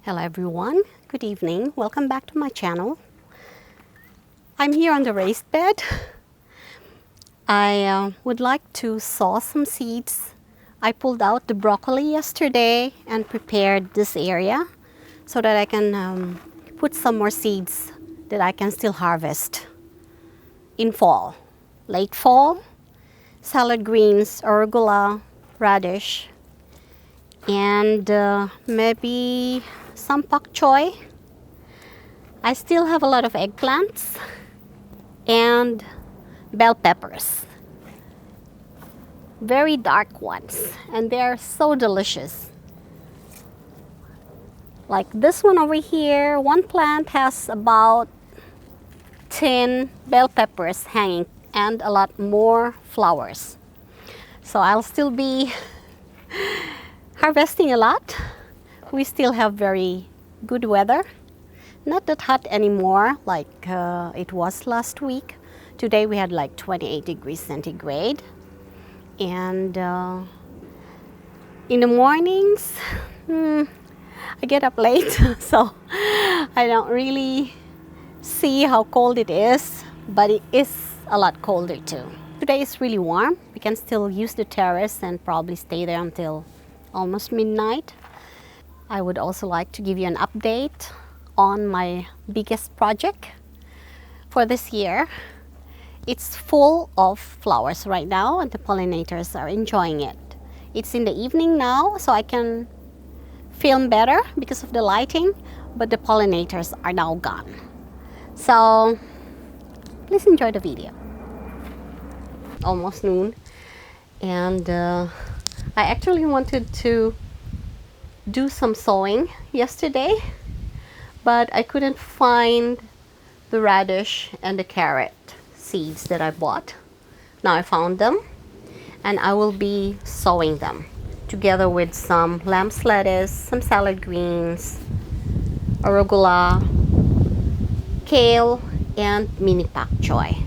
Hello everyone, good evening. Welcome back to my channel. I'm here on the raised bed. I would like to sow some seeds. I pulled out the broccoli yesterday and prepared this area so that I can put some more seeds that I can still harvest in fall, late fall. Salad greens, arugula, radish, and maybe some pak choy. I still have a lot of eggplants and bell peppers, very dark ones, and they're so delicious. Like this one over here, one plant has about 10 bell peppers hanging and a lot more flowers. So I'll still be harvesting a lot. We still have very good weather. Not that hot anymore like it was last week. Today we had like 28 degrees centigrade. And in the mornings, I get up late, so I don't really see how cold it is, but it is a lot colder too. Today is really warm. We can still use the terrace and probably stay there until almost midnight. I would also like to give you an update on my biggest project for this year. It's full of flowers right now and the pollinators are enjoying it. It's in the evening now, so I can film better because of the lighting, but the pollinators are now gone. So please enjoy the video. Almost noon, and I actually wanted to do some sowing yesterday, but I couldn't find the radish and the carrot seeds that I bought. Now I found them, and I will be sowing them together with some lamb's lettuce, some salad greens, arugula, kale, and mini pak choy.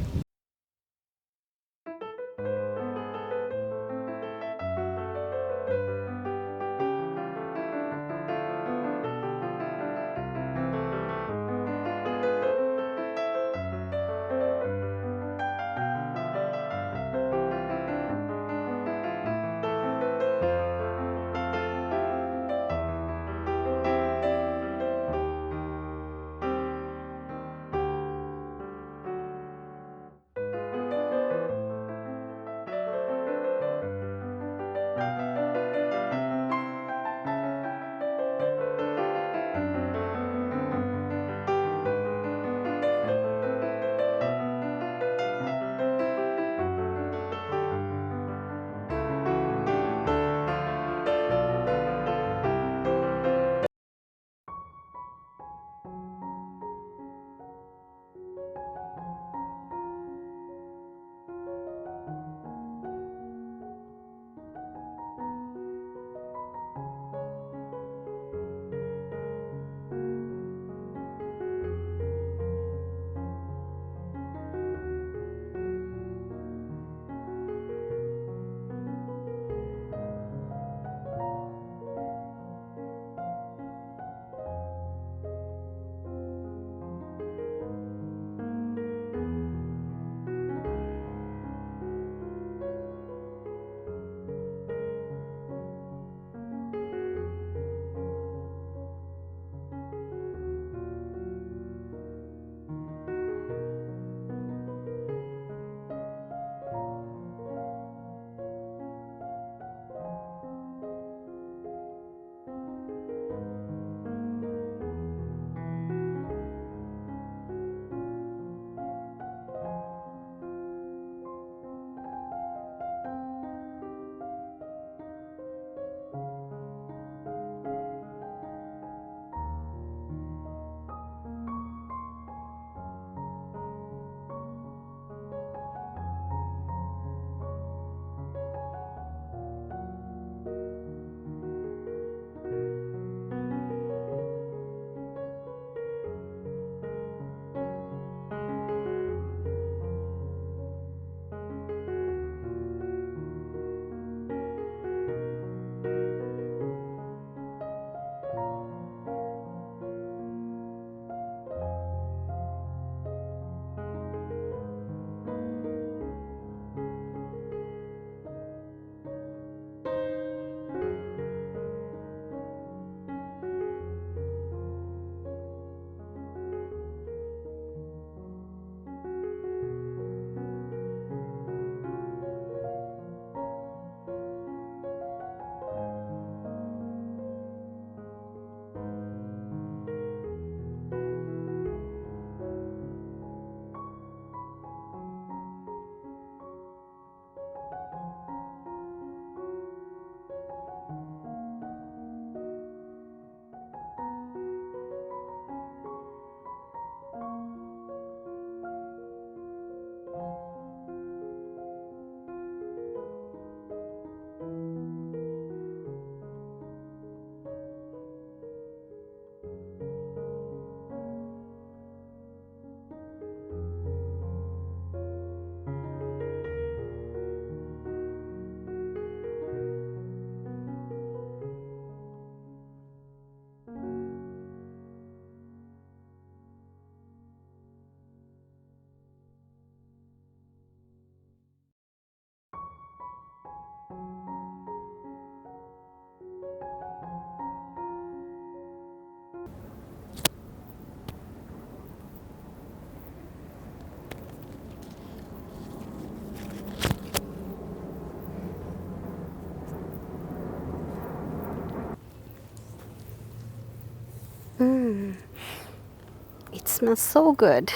It smells so good.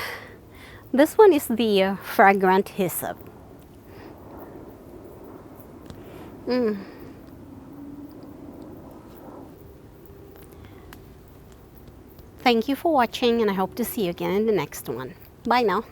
This one is the fragrant hyssop. Thank you for watching, and I hope to see you again in the next one. Bye now.